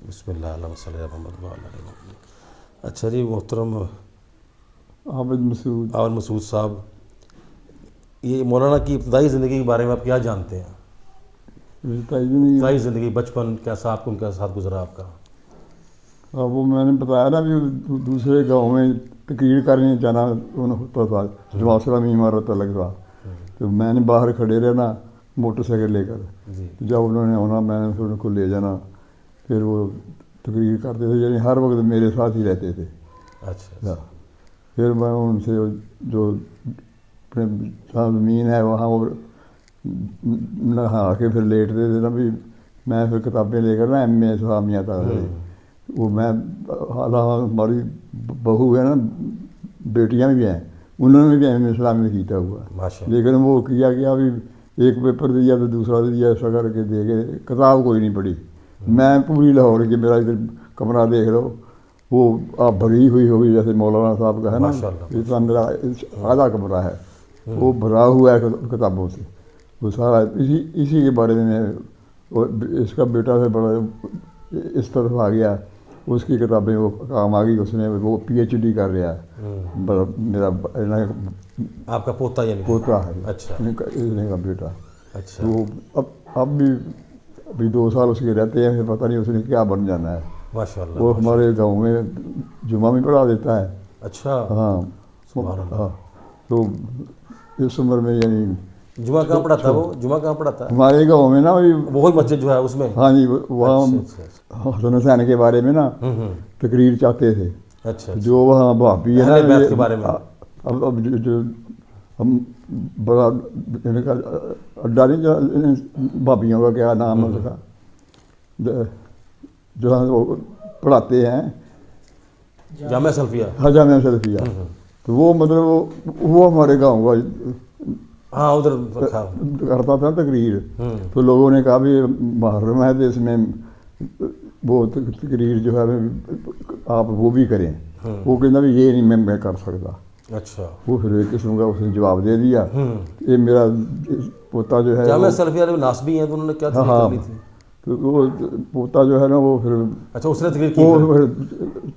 بسم اللہ اللہم صلی علی محمد وعلی آل محمد۔ اچھا جی، محترم عابد مسعود، عابد مسعود صاحب، یہ مولانا کی ابتدائی زندگی کے بارے میں آپ کیا جانتے ہیں؟ ابتدائی زندگی، بچپن کیسا آپ کو ان کے ساتھ گزرا آپ کا؟ وہ میں نے بتایا نا بھی دوسرے گاؤں میں تقریر کرنے جانا ہوتا تھا، جواب سلامی عمارت الگ تھا، تو میں نے باہر کھڑے رہنا موٹر سائیکل لے کر، جی جب انہوں نے آنا میں نے ان کو لے جانا، پھر وہ تقریر کرتے تھے، یعنی ہر وقت میرے ساتھ ہی رہتے تھے۔ اچھا پھر میں ان سے جو اپنے زمین ہے وہاں وہ نہا کے پھر لیٹتے تھے نا، بھی میں پھر کتابیں لے کر نا ایم اے اسلامیہ تھا، وہ میں حالانکہ ہماری بہو ہے نا، بیٹیاں بھی ہیں، انہوں نے بھی ایم اے اسلامیہ کیتا ہوا، لیکن وہ کیا بھی ایک پیپر دیا تو دوسرا دیا، ایسا کر کے دے کے کتاب کوئی نہیں پڑھی۔ میں پوری لاہور کی، میرا ادھر کمرہ دیکھ لو، وہ آپ بھری ہوئی ہوگی جیسے مولانا صاحب کا ہے نا، اتنا میرا آدھا کمرہ ہے، وہ بھرا ہوا ہے کتابوں سے، وہ سارا اسی کے بارے میں۔ اس کا بیٹا سے بڑا اس طرف آ گیا، اس کی کتابیں وہ کام آ گئی، اس نے وہ پی ایچ ڈی کر رہا ہے، میرا آپ کا پوتا یعنی پوتا ہے، اچھا اس کا بیٹا۔ اچھا، تو اب بھی ابھی 2 سال اس کے رہتے ہیں، پتہ نہیں اس نے کیا بن جانا ہے۔ ماشاء اللہ۔ وہ ہمارے گاؤں میں جمعہ بھی پڑھا دیتا ہے۔ اچھا، ہاں سبحان اللہ۔ ہاں، تو اس عمر میں یعنی جمعہ کہاں پڑھاتا ہے وہ؟ جمعہ کہاں پڑھاتا ہے؟ ہمارے گاؤں میں نا وہی مسجد جو ہے اس میں؟ ہاں جی، وہاں حسن حسین کے بارے میں نا تقریر چاہتے تھے، اچھا، جو وہاں بھابی ہے نا، اہل بیت کے بارے میں۔ اب جو ہم بڑا ان کا اڈا نہیں، بھابیوں کا کیا نام ہے اس کا، جو وہ پڑھاتے ہیں جامعہ سلفیہ۔ ہاں، جامعہ سلفیہ، تو وہ مطلب وہ ہمارے گاؤں کا ہاں ادھر کرتا تھا تقریر، تو لوگوں نے کہا بھی محرم ہے تو اس میں وہ تقریر جو ہے آپ وہ بھی کریں، وہ کہنا بھی یہ نہیں میں کر سکتا۔ اچھا، وہ پھر ایک قسم کا اس نے جواب دے دیا، یہ میرا پوتا جو ہے جامعہ سلفیہ جو ناسبی ہیں تو انہوں نے کیا تقریر کر لی تھی؟ تو وہ پوتا جو ہے نا وہ پھر اچھا اس نے تقریر کی، وہ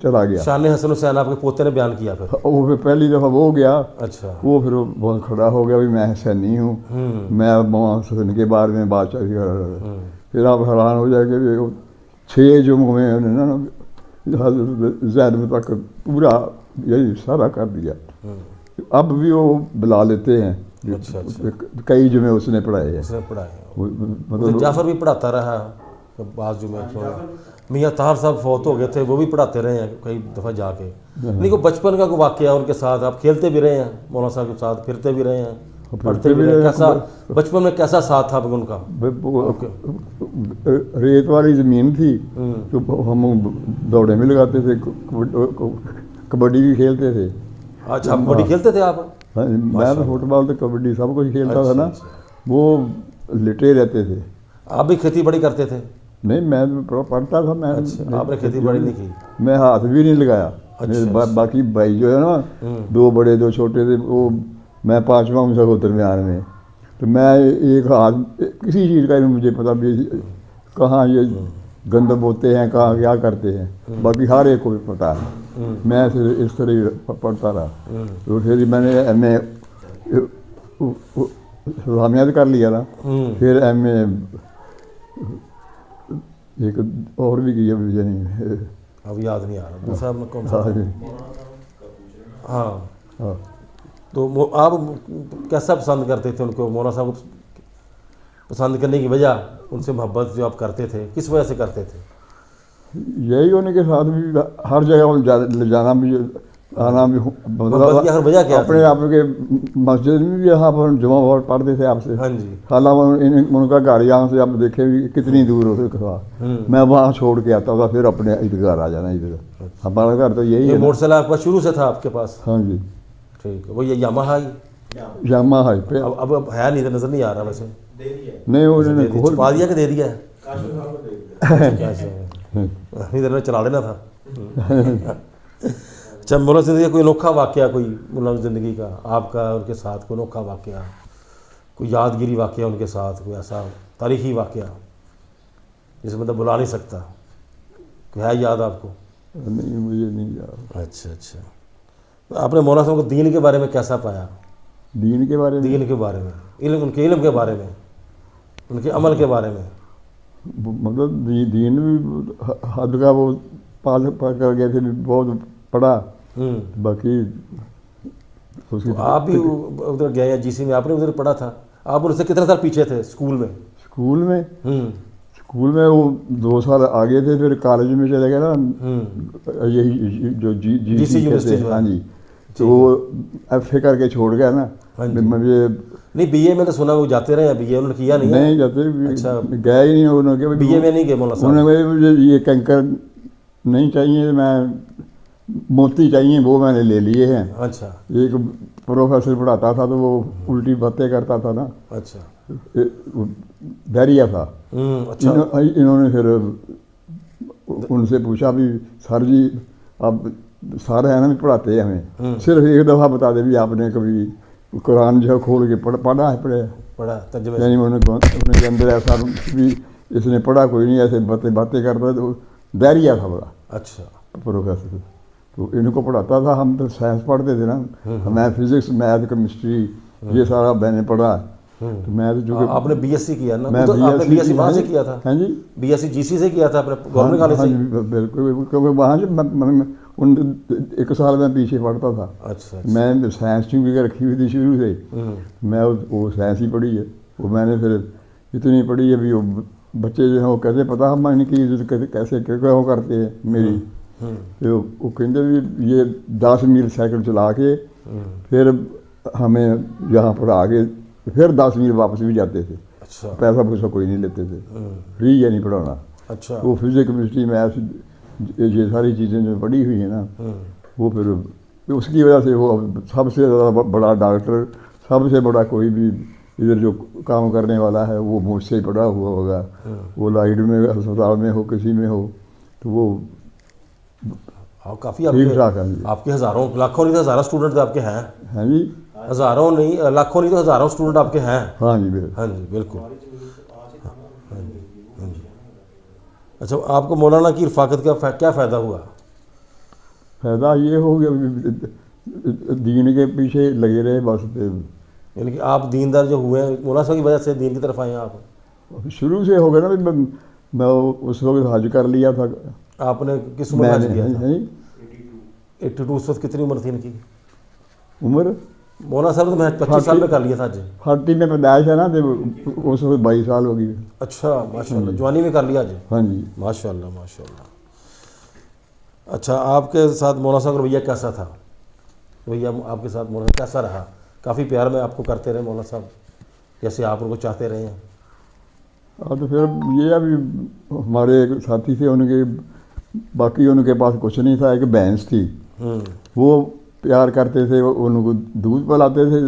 چلا گیا، شان حسن حسین آپ کے پوتے نے بیان کیا پھر؟ وہ پھر پہلی دفعہ وہ گیا، اچھا، وہ پھر بہت کھڑا ہو گیا بھی میں حسینی ہوں، میں حسن کے بارے میں بات چاہیے۔ پھر آپ حیران ہو جائے کہ 6 جمعوں میں انہوں نے زید تک پورا یہی سارا کر دیا۔ اب بھی وہ بلا لیتے ہیں، کئی جمعے اس نے پڑھائے ہیں، اس نے پڑھائے۔ مطلب جعفر بھی پڑھاتا رہا بعض جمعے، میاں طاہر صاحب فوت ہو گئے تھے، وہ بھی پڑھاتے رہے ہیں کئی دفعہ جا کے۔ نہیں کوئی بچپن کا کوئی واقعہ ان کے ساتھ آپ کھیلتے بھی رہے ہیں مولانا صاحب کے ساتھ، پھرتے بھی رہے ہیں، پڑھتے بھی رہے ہیں، کیسا بچپن میں کیسا ساتھ تھا ان کا؟ ریت والی زمین تھی تو ہم دوڑے میں لگاتے تھے، کبڈی بھی کھیلتے تھے۔ اچھا، کبڈی کھیلتے تھے آپ؟ ہاں، میں تو فٹ بال تو کبڈی سب کچھ کھیلتا تھا نا، وہ لٹے رہتے تھے۔ آپ بھی کھیتی باڑی کرتے تھے؟ نہیں، میں پڑھتا تھا، میں آپ نے کھیتی باڑی نہیں کی؟ میں ہاتھ بھی نہیں لگایا۔ باقی بھائی جو ہے نا، 2 بڑے 2 چھوٹے تھے، وہ میں 5واں ہوں سب درمیان میں، تو میں ایک ہاتھ کسی چیز کا نہیں مجھے پتا بھی کہاں یہ گند بوتے ہیں، کہاں کیا کرتے ہیں، باقی ہر ایک کو بھی پتا ہے۔ میں اس طرح پڑھتا رہا، تو پھر میں نے ایم اے اسلامیہ کر لیا نا، پھر ایم اے ایک اور بھی کیا، اب یاد نہیں آ رہا دوسرا کون سا؟ ہاں، تو آپ کیسا پسند کرتے تھے ان کو؟ مولانا صاحب کو پسند کرنے کی وجہ، ان سے محبت جو آپ کرتے تھے کس وجہ سے کرتے تھے؟ یہی ہونے کے ساتھ بھی ہر جگہ لے جانا بھی، آنا بھی، اپنے آپ کے مسجد میں بھی یہاں پر جمعہ پڑھتے تھے آپ سے، حالانکہ ان کا گھر یہاں سے آپ دیکھیں بھی کتنی دور ہو سکتا، میں وہاں چھوڑ کے آتا تھا، پھر اپنے گھر آ جانا ادھر۔ ہمارا گھر تو یہی ہے۔ موٹر سائیکل آپ کا شروع سے تھا آپ کے پاس؟ ہاں جی، ٹھیک ہے۔ وہ یہ یاماہا ہے، اب ہے نہیں، نظر نہیں آ رہا ویسے؟ نہیں، انہوں نے چھپا دیا کہ دے دیا ہے؟ ادھر میں چلا لینا تھا۔ اچھا، مولانا زندگی کا کوئی انوکھا واقعہ، کوئی مولانا زندگی کا آپ کا ان کے ساتھ کوئی انوکھا واقعہ، کوئی یادگیری واقعہ ان کے ساتھ، کوئی ایسا تاریخی واقعہ جسے مطلب بلا نہیں سکتا؟ کوئی ہے یاد آپ کو؟ نہیں مجھے نہیں یاد. اچھا اچھا. آپ نے مولانا صاحب کو دین کے بارے میں کیسا پایا؟ دین کے بارے میں دین کے بارے میں، علم، ان کے علم کے بارے میں، ان کے عمل کے بارے میں. مطلب دین بھی حد کا وہ پال کر گئے تھے، بہت پڑھا. باقی اس کی تو آپ بھی ادھر گئے ہیں جی سی میں، آپ نے ادھر پڑھا تھا. آپ ان سے کتنے سال پیچھے تھے اسکول میں؟ اسکول میں وہ 2 سال آگے تھے، پھر کالج میں چلے گئے نا، یہی جو جی سی کہتے ہیں. ہاں جی. تو وہ ایف اے کر کے چھوڑ گیا نا. مجھے نہیں بی اے میں تو سنا وہ جاتے رہے ہیں، بی اے انہوں نے کیا نہیں. نہیں جاتے، اچھا گیا ہی نہیں. انہوں نے بی اے میں نہیں گئے مولانا صاحب؟ انہوں نے کہا مجھے یہ کینکر نہیں چاہیے، میں موتی چاہیے، وہ میں نے لے لیے ہیں. اچھا. ایک پروفیسر پڑھاتا تھا تو وہ الٹی باتیں کرتا تھا نا. اچھا. بیریا تھا. اچھا. انہوں نے پھر ان سے پوچھا بھی سر جی آپ سارے ہیں نا بھی پڑھاتے ہیں ہمیں، صرف ایک دفعہ بتا دیں بھی آپ نے کبھی قرآن جو ہے کھول کے پڑھا ہے؟ پڑھا ترجمے؟ یعنی ان کے اندر ایسا بھی اس نے پڑھا کوئی نہیں، ایسے باتیں کرتا. تو بیریا تھا بڑا. اچھا. پروفیسر تو ان کو پڑھاتا تھا. ہم تو سائنس پڑھتے تھے نا، میں فزکس، میتھ، کیمسٹری یہ سارا میں نے پڑھا. تو میں تو چونکہ آپ نے بی ایس سی کیا نا؟ میں آپ نے بی ایس سی وہاں سے کیا تھا؟ ہاں جی، بی ایس سی جی سی سے کیا تھا اپنے گورنمنٹ کالج ہاں سے؟ جی بالکل. کیونکہ وہاں سے ان 1 سال میں پیچھے پڑھتا تھا. اچھا. میں سائنس ٹیوب رکھی ہوئی تھی شروع سے. میں وہ سائنس ہی پڑھی ہے. وہ میں نے پھر اتنی پڑھی ہے بھی وہ بچے جو ہیں وہ کیسے پتہ ہم ان کی عزت کیسے کیوں کرتے ہیں میری. تو وہ کہتے بھی یہ 10 میل سائیکل چلا کے پھر ہمیں یہاں پر آگے پھر 10 میل واپس بھی جاتے تھے. اچھا. پیسہ پوسہ کوئی نہیں لیتے تھے، فری ہے نہیں پڑھانا. اچھا. وہ فزکس، کیمسٹری، میتھ یہ ساری چیزیں جو پڑھی ہوئی ہیں نا، وہ پھر اس کی وجہ سے وہ سب سے زیادہ بڑا ڈاکٹر، سب سے بڑا کوئی بھی ادھر جو کام کرنے والا ہے وہ مجھ سے پڑھا ہوا ہوگا. وہ لائٹ میں ہسپتال میں ہو، کسی میں ہو، تو وہ کافی ٹھیک ٹھاک ہے. آپ کے ہزاروں لاکھوں نہیں تو ہزاروں اسٹوڈنٹ آپ کے ہیں. ہاں جی. ہزاروں نہیں، لاکھوں نہیں تو ہزاروں اسٹوڈنٹ آپ کے ہیں. ہاں جی بالکل. ہاں جی بالکل. اچھا. آپ کو مولانا کی رفاقت کا کیا فائدہ ہوا؟ فائدہ یہ ہو گیا دین کے پیچھے لگے رہے بس. یعنی کہ آپ دیندار جو ہوئے ہیں مولانا صاحب کی وجہ سے دین کی طرف آئے ہیں آپ؟ شروع سے ہو گیا نا. میں اس وقت حج کر لیا تھا. آپ نے کس عمر میں حج کیا تھا؟ 82. اس وقت کتنی عمر تھی ان کی؟ عمر مولانا صاحب نے میں 25 سال میں کر لیا تھا حج. 40 میں پیدائش ہے نا، تو اس وقت 22 سال ہو گئی. اچھا ماشاء اللہ. جوانی میں کر لیا حج؟ ہاں جی ماشاء اللہ ماشاء اللہ. اچھا. آپ کے ساتھ مولانا صاحب کا رویہ کیسا تھا؟ رویہ آپ کے ساتھ مولانا کیسا رہا؟ کافی پیار میں آپ کو کرتے رہے مولانا صاحب، جیسے آپ ان کو چاہتے رہے ہیں؟ تو پھر یہ ابھی ہمارے ایک ساتھی تھے، ان کے باقی ان کے پاس کچھ نہیں تھا. ایک بھینس تھی، وہ پیار کرتے تھے، ان کو دودھ پلاتے تھے.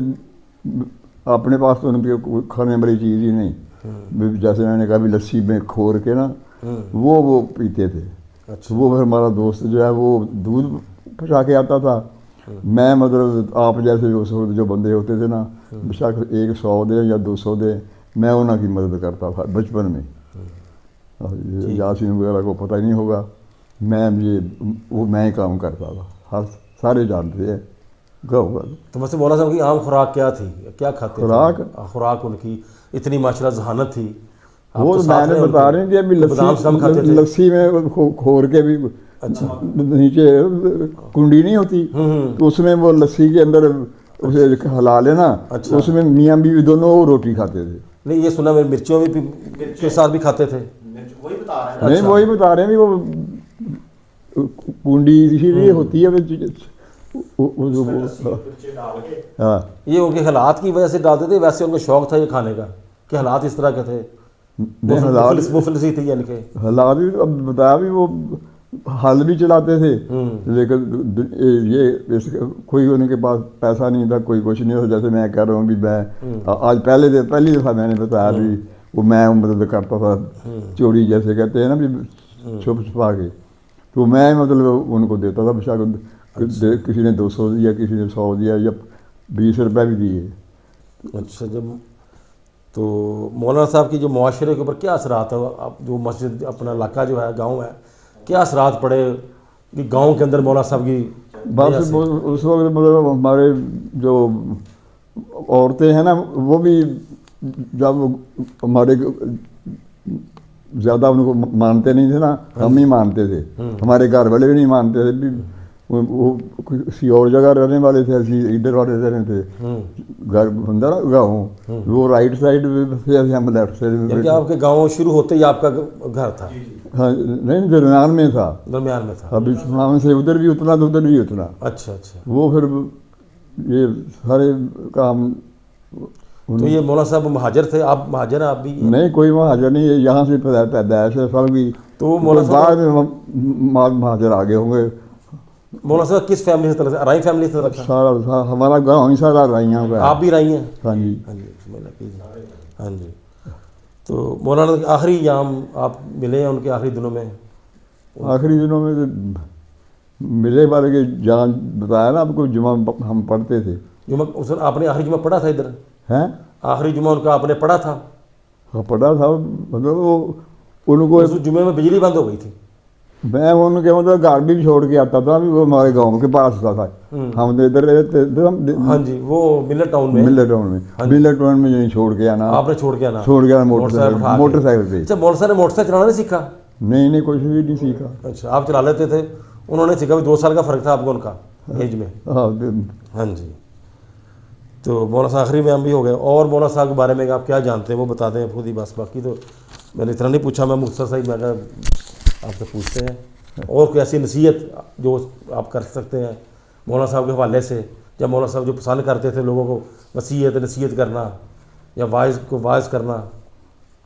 اپنے پاس تو ان کے کھانے والی چیز ہی نہیں. جیسے میں نے کہا بھی لسی میں کھور کے نا وہ پیتے تھے. وہ پھر ہمارا دوست جو ہے وہ دودھ پہنچا کے آتا تھا. میں مطلب آپ جیسے اس وقت جو بندے ہوتے تھے نا، بے شک 100 دیں یا 200 دیں، میں انہوں کی مدد کرتا تھا بچپن میں. یاسین وغیرہ کو پتہ ہی نہیں ہوگا، میں ہی کام کرتا تھا. سارے جانتے ہیں. تو ویسے مولانا صاحب کی عام خوراک کیا تھی؟ کیا کھاتے تھے؟ خوراک ان کی اتنی ماشاء اللہ ذہانت تھی. وہ میں نے بتا رہے ہیں ابھی لسی میں کھور کے بھی نیچے کنڈی نہیں ہوتی تو اس میں وہ لسی کے اندر اسے ہلا لینا. اس میں میاں بیوی دونوں روٹی کھاتے تھے. نہیں یہ سنا میں مرچوں کے ساتھ بھی کھاتے تھے. نہیں وہی بتا رہے ہیں وہ کنڈی اسی لیے ہوتی ہے. ہاں یہ ان کے حالات کی وجہ سے ڈالتے تھے، ویسے ان کو شوق تھا یہ کھانے کا کہ حالات اس طرح کے تھے؟ مفلسی تھی یعنی کہ حالات بھی اب بتایا بھی وہ حل بھی چلاتے تھے، لیکن یہ کوئی ان کے پاس پیسہ نہیں تھا، کوئی کچھ نہیں تھا. جیسے میں کہہ رہا ہوں بھی میں آج پہلی دفعہ میں نے بتایا بھی وہ میں مدد کرتا تھا چوری جیسے کہتے ہیں نا بھی چھپ چھپا کے. تو میں مطلب ان کو دیتا تھا. بشاک کسی نے 200 دیا، کسی نے 100 دیا یا 20 روپے بھی دیے. اچھا. جب تو مولانا صاحب کی جو معاشرے کے اوپر کیا اثرات ہے؟ آپ جو مسجد اپنا علاقہ جو ہے گاؤں ہے، کیا اثرات پڑے کہ گاؤں کے اندر مولانا صاحب کی بس اس وقت مطلب ہمارے جو عورتیں ہیں نا وہ بھی جب ہمارے زیادہ ان کو مانتے نہیں تھے نا، ہم ہی مانتے تھے، ہمارے گھر والے بھی نہیں مانتے تھے، وہ کسی اور جگہ رہنے والے تھے، ایسی ادھر والے رہنے تھے، گھر اندر گاؤں وہ رائٹ سائڈ سے، ہم لیفٹ سائڈ۔ یعنی آپ کے گاؤں شروع ہوتے ہی آپ کا گھر تھا؟ ہاں نہیں، درمیان میں تھا، درمیان میں تھا۔ اب اسلام سے ادھر بھی اتنا تو ادھر بھی اتنا۔ اچھا اچھا۔ وہ پھر یہ سارے کام تو یہ مولانا صاحب مہاجر تھے؟ آپ مہاجر ہیں آپ بھی؟ نہیں، کوئی مہاجر نہیں ہے، یہاں سے پیدائش ہے سب کی، تو مولانا بعد میں مہاجر آگے ہوں گے۔ مولانا صاحب کس فیملی سے تعلق ہے؟ رائی فیملی سے تعلق ہے؟ سارا ہمارا گاؤں ہی سارا رائیاں کا ہے۔ آپ بھی رائی ہیں؟ ہاں جی۔ ہاں جی بسم اللہ کیجیے۔ ہاں جی، تو مولانا کے آخری ایام آپ ملے ہیں ان کے آخری دنوں میں؟ آخری دنوں میں ملے والے کے جان بتایا نا آپ کو، جمعہ ہم پڑھتے تھے۔ جمعہ اس آپ نے آخری جمعہ پڑھا تھا ادھر؟ ہیں؟ آخری جمعہ ان کا آپ نے پڑھا تھا؟ ہاں پڑھا تھا، مطلب وہ ان کو اس جمعے میں بجلی بند ہو گئی تھی؟ میں ان کے مطلب گھر بھی چھوڑ کے آتا تھا، وہ ہمارے گاؤں کے پاس تھا، ہم ادھر رہتے تھے۔ ہاں جی، وہ ملت ٹاؤن میں؟ ملت ٹاؤن میں، ملت ٹاؤن میں یہیں چھوڑ کے آنا۔ آپ نے چھوڑ کے آنا؟ چھوڑ کے آنا موٹر سائیکل پہ۔ اچھا، مولانا صاحب نے موٹر سائیکل چلانا نہیں سیکھا؟ نہیں، کچھ بھی نہیں سیکھا۔ اچھا، آپ چلا لیتے تھے، انہوں نے سیکھا بھی؟ 2 سال کا فرق تھا آپ کو ان کا ایج میں؟ ہاں جی۔ تو مولانا صاحب آخری میں ہم بھی ہو گئے، اور مولانا صاحب کے بارے میں آپ کیا جانتے ہیں وہ بتا دیں خود ہی بس، باقی تو میں نے اتنا نہیں پوچھا، میں مختصر صحیح میں آپ سے پوچھتے ہیں اور کوئی ایسی نصیحت جو آپ کر سکتے ہیں مولانا صاحب کے حوالے سے، یا مولانا صاحب جو پسند کرتے تھے لوگوں کو نصیحت کرنا یا واعظ کرنا،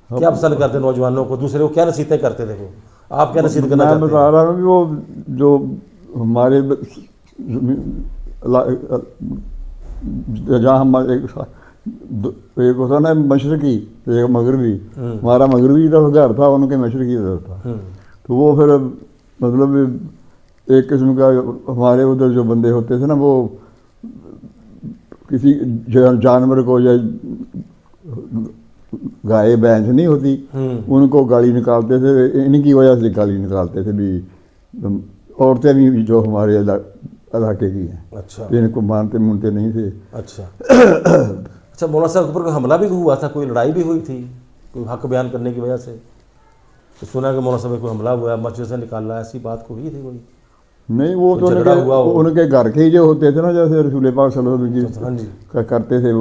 کیا پسند کرتے نوجوانوں کو، دوسرے کو کیا نصیحتیں کرتے تھے وہ؟ آپ کیا نصیحت کرنا چاہتے ہیں؟ میں بتا رہا ہوں کہ وہ جو ہمارے جہاں ہم ایک ہوتا نا مشرقی، ایک مغربی، ہمارا مغربی طرف گھر تھا، ان کے مشرقی طرف تھا، تو وہ پھر مطلب ایک قسم کا ہمارے ادھر جو بندے ہوتے تھے نا، وہ کسی جانور کو یا گائے بھینس نہیں ہوتی، ان کو گالی نکالتے تھے، ان کی وجہ سے گالی نکالتے تھے بھی، عورتیں بھی جو ہمارے علاقے کی ہیں۔ اچھا، ان کو مانتے نہیں تھے۔ اچھا اچھا، مولانا صاحب کے اوپر کوئی حملہ بھی ہوا تھا؟ کوئی لڑائی بھی ہوئی تھی کوئی حق بیان کرنے کی وجہ سے؟ تو سنا کہ مولانا صاحب پہ کوئی حملہ ہوا ہے، مسجد سے نکالا ہے، ایسی بات کوئی تھی کوئی؟ نہیں، وہ تو ان کے گھر کے ہی جو ہوتے تھے نا، جیسے رسول پاک صلی اللہ علیہ وسلم کرتے تھے،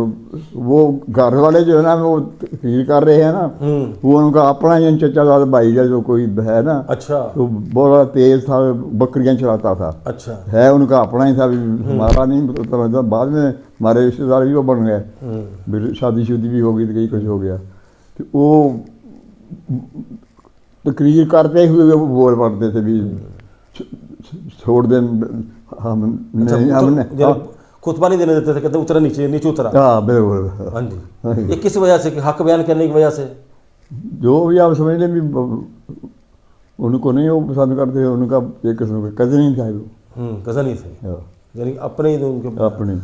وہ گھر والے جو ہے نا وہ تقریر کر رہے ہیں نا، وہ ان کا اپنا ہی چچا زاد بھائی جو کوئی ہے نا، اچھا، تو بہت تیز تھا، بکریاں چلاتا تھا، اچھا ہے ان کا اپنا ہی تھا، ہمارا نہیں۔ بعد میں ہمارے رشتے دار بھی وہ بن گئے، شادی بھی ہو گئی، کہیں کچھ ہو گیا، تو وہ تقریر کرتے ہوئے وہ بول پڑتے تھے بھی چھوڑ دیں، ہم نے خطبہ نہیں دینے دیتے تھے، کہتے اترا نیچے اترا۔ ہاں بالکل۔ ہاں جی، یہ کس وجہ سے؟ کہ حق بیان کرنے کی وجہ سے؟ جو بھی آپ سمجھ لیں بھی، ان کو نہیں وہ پسند کرتے، ان کا ایک قسم کا کزن ہی تھا وہ، کزن ہی تھے، یعنی اپنے ہی ان کے اپنے۔